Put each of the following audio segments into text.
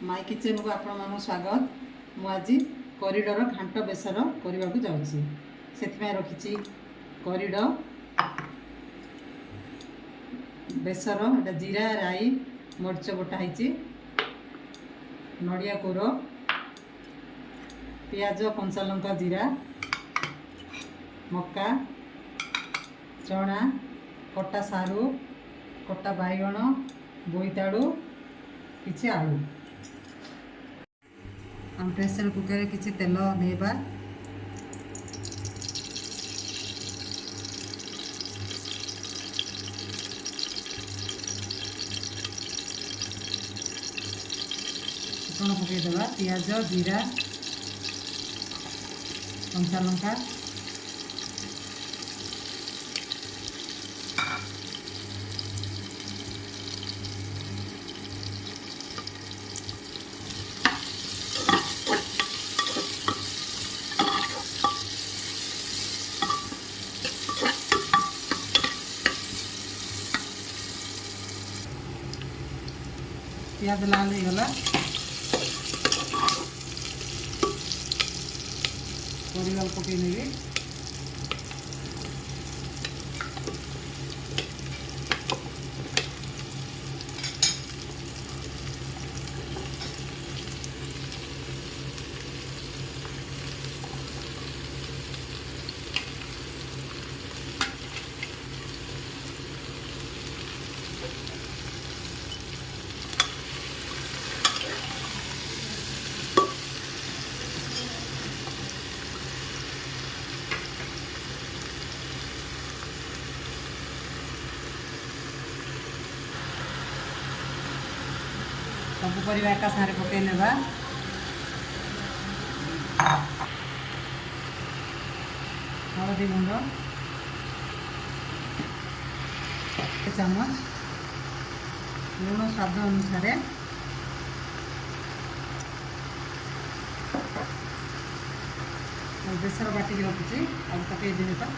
My kitchen को आपण मान स्वागत। मुझे कॉरिडोर घांट बेसर करने को जाऊँगी से रखी कॉरिडोर बेसर एटा जीरा राई मरीच बटा नड़िया कोर पियाज कंचा लंका जीरा मक्का चना कटा सारू कटा बैगण बोईताड़ू किसी आलू हम प्रेसर कुकर किसी तेल देवा फुटण पकईदेवा पियाज जीरा कंचा लंका पियाज लाल हो गला परिवाल पकई नेबी सब परिवा एका सारे पकई नेबा हलदी गुंड चामच लुण स्वाद अनुसार बेसर बाटिक रखी अब पकई देवे तो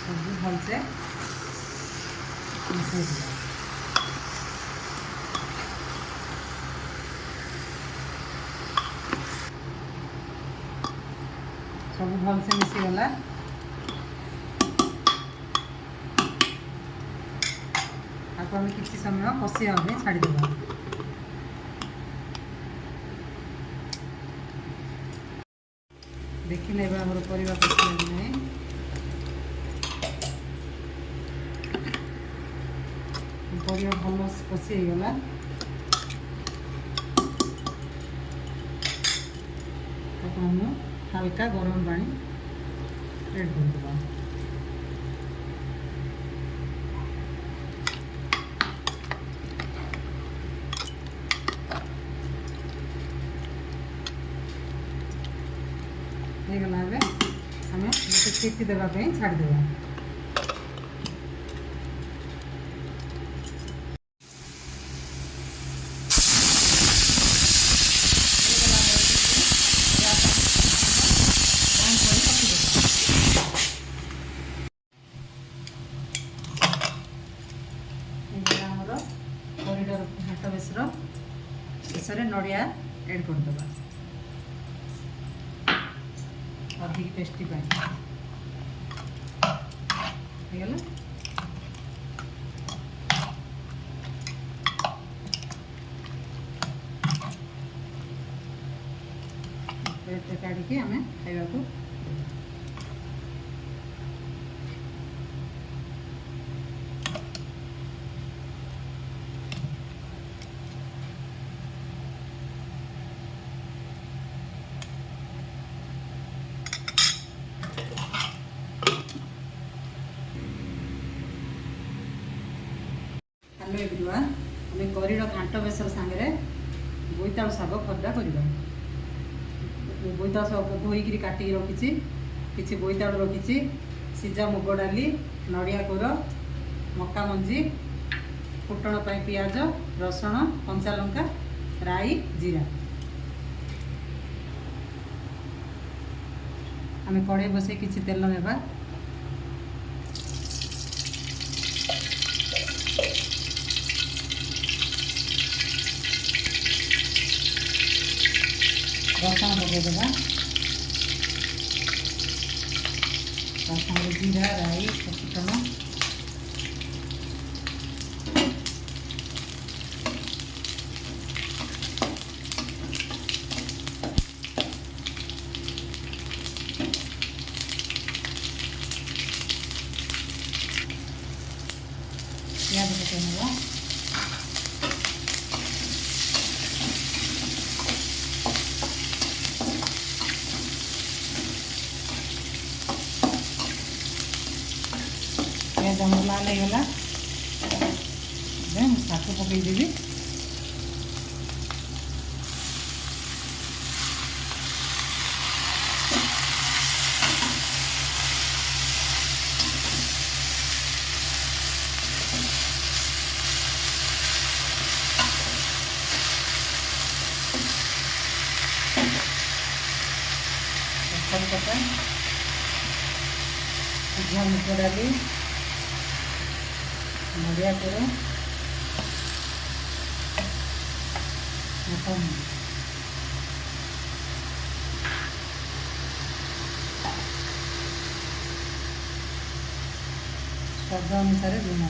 सब भलसे मिसई दिया सब भल से मिसीगला आपको हमें किसी समय कषिया छाड़देवा देखी ने आम परिवा कषिया नहीं परिवा भल कषि गला हम हल्का गरम पानी ऐड कर देवा गला हमें सीटी देवाई छाड़देवा कॉरिडोर घाट बेसर शेष नड़िया ऐड करदे अधिक टेस्टी गला प्लेट काढ़ी आम खावा को हेलो एवरीवन आम कॉरिडोर घांट बेसर सांगे बोईतालु शाग खरडा करवा बोईतालु शाग धोईक काटिक रखी किसी बोईतालु रखी सीजा मुग डाली नड़िया कोर मक्का मंजी फुटण पाई पियाज रसुण कंचा लंका राई जीरा आम कड़े बसई किसी तेल नेबा रसुण पकईदेवा सागे जीरा राई फुटण प्याज पकई ना प्याज आम लाल होगा शाग पकईदेवी पता सिझा मुग डाली नड़िया करो मटन स्वाद अनुसार लुण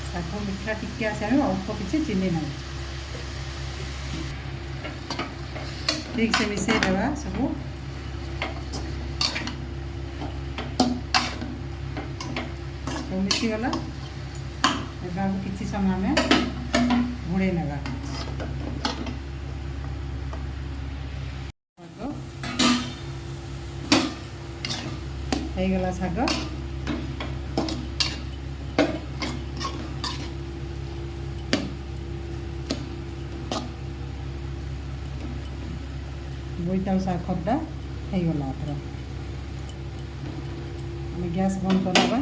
शाग मिठा टिके आसा अल्प किसी चीनी ना ठीक से मिसई देवा सब मिसीगला किसी समय आम घोड़े नेगा गला शाग बोईतालु शाग खड्डा होगला आम गैस बंद करवा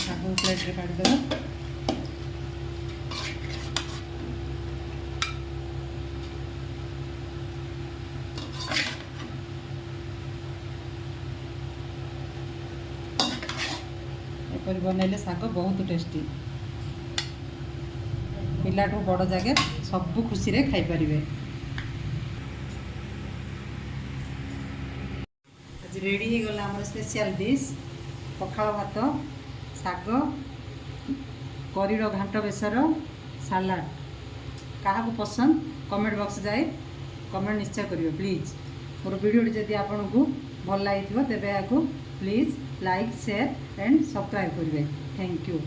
शाग प्लेट काढ़ीदेव एपरी बनइले शाग बहुत टेस्टी पिलाठू बड़ जागे सब खुशी रे खाई परिबे। आज रेडी हो गला हमर स्पेशल डिश पखाल भात शाग करीर घांट बेसर सालाड क्या पसंद कमेंट बॉक्स जाए कमेंट निश्चय करियो प्लीज। मोर वीडियो जदि आपन को भल लगी तेबे या please like share and subscribe करेंगे। Thank you.